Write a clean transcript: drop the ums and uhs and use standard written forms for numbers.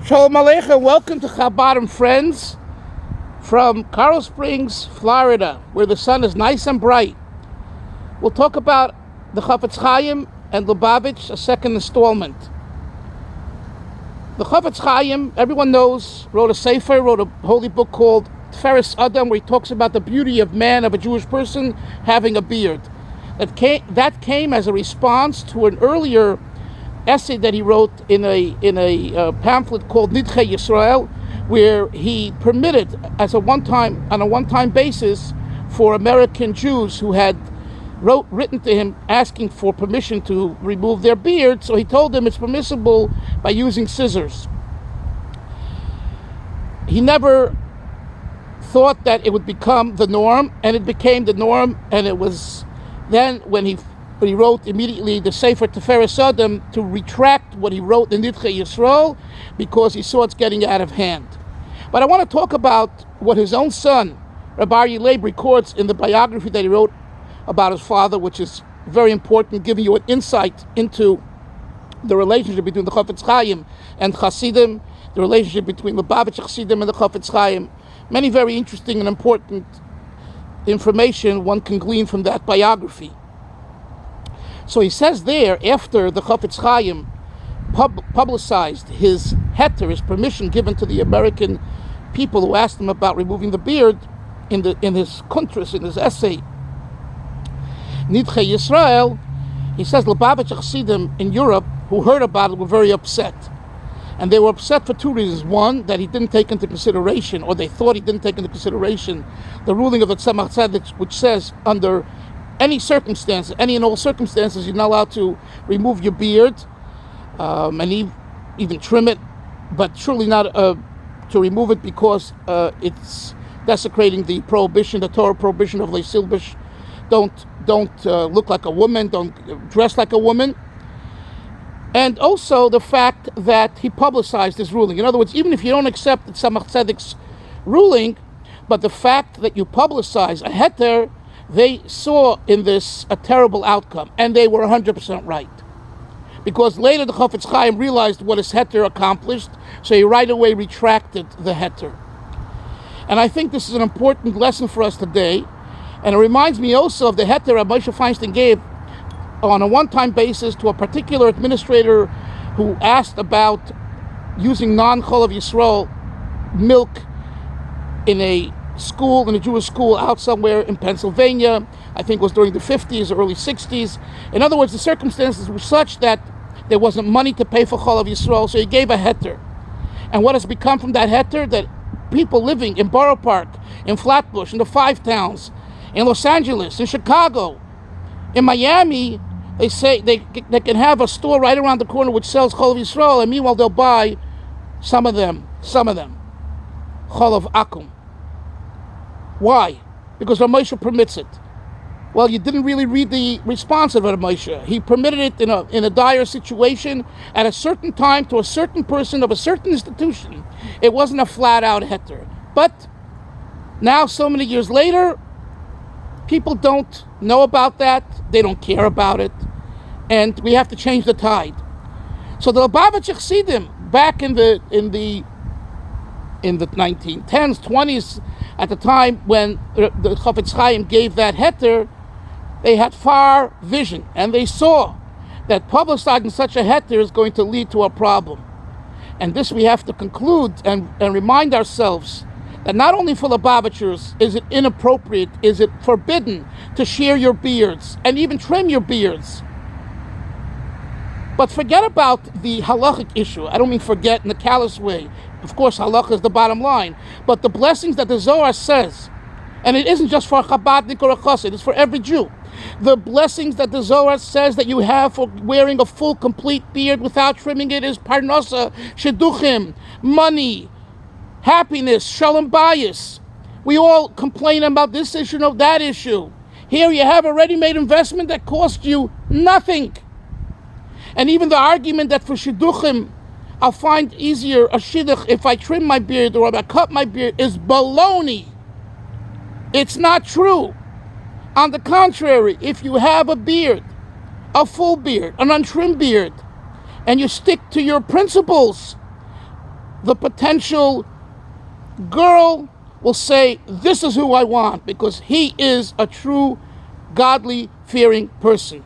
Shalom Aleichem, welcome to Chabad and Friends from Coral Springs, Florida, where the sun is nice and bright. We'll talk about the Chofetz Chaim and Lubavitch, a second installment. The Chofetz Chaim, everyone knows, wrote a holy book called Tiferes Adam, where he talks about the beauty of man, of a Jewish person, having a beard. That came as a response to an earlier essay that he wrote in a pamphlet called Nidchei Yisrael, where he permitted, on a one-time basis, for American Jews who had written to him asking for permission to remove their beard. So he told them it's permissible by using scissors. He never thought that it would become the norm, and it became the norm, and it was then when he wrote immediately the Sefer Tiferes Adam to retract what he wrote in Nidchei Yisrael because he saw it's getting out of hand. But I want to talk about what his own son, Rabbi Leib, records in the biography that he wrote about his father, which is very important, giving you an insight into the relationship between the Chofetz Chaim and Hasidim, the relationship between Lubavitch Hasidim and the Chofetz Chaim. Many very interesting and important information one can glean from that biography. So he says there, after the Chofetz Chaim publicized his heter, his permission given to the American people who asked him about removing the beard, in his kuntras, in his essay, Nidchei Yisrael, he says Lubavitch Chassidim in Europe who heard about it were very upset. And they were upset for two reasons. One, that he didn't take into consideration, or they thought he didn't take into consideration, the ruling of the Tzemach, which says under any circumstances, any and all circumstances, you're not allowed to remove your beard and even trim it, but surely not to remove it because it's desecrating the prohibition, the Torah prohibition of leisilbish. Don't look like a woman, don't dress like a woman. And also the fact that he publicized his ruling. In other words, even if you don't accept the Tzemach Tzedek's ruling, but the fact that you publicize a heter, they saw in this a terrible outcome, and they were 100% right. Because later the Chofetz Chaim realized what his heter accomplished, so he right away retracted the heter. And I think this is an important lesson for us today, and it reminds me also of the heter Rabbi Moshe Feinstein gave on a one-time basis to a particular administrator who asked about using non-Cholov Yisrael milk in a Jewish school out somewhere in Pennsylvania. I think it was during the 50s or early 60s. In other words, the circumstances were such that there wasn't money to pay for Cholov Yisrael, so he gave a heter. And what has become from that heter? That people living in Borough Park, in Flatbush, in the Five Towns, in Los Angeles, in Chicago, in Miami, they say they can have a store right around the corner which sells Cholov Yisrael, and meanwhile they'll buy some of them, Cholov Akum. Why? Because Rav Moshe permits it. Well, you didn't really read the response of Rav Moshe. He permitted it in a dire situation at a certain time to a certain person of a certain institution. It wasn't a flat-out heter. But now, so many years later, people don't know about that. They don't care about it. And we have to change the tide. So the Lubavitch Chassidim, back in the 1910s, 20s, at the time when the Chofetz Chaim gave that heter, they had far vision, and they saw that publicizing such a heter is going to lead to a problem. And this we have to conclude and remind ourselves that not only for Lubavitchers is it inappropriate, is it forbidden to shear your beards and even trim your beards. But forget about the halachic issue. I don't mean forget in a callous way. Of course, halacha is the bottom line. But the blessings that the Zohar says, and it isn't just for a Chabadnik or a Chassid, it's for every Jew. The blessings that the Zohar says that you have for wearing a full, complete beard without trimming it is parnasa, shidduchim, money, happiness, shalom bayis. We all complain about this issue or that issue. Here you have a ready-made investment that costs you nothing. And even the argument that for shidduchim, I'll find easier a shidduch if I trim my beard or if I cut my beard is baloney. It's not true. On the contrary, if you have a beard, a full beard, an untrimmed beard, and you stick to your principles, the potential girl will say, this is who I want, because he is a true, godly, fearing person.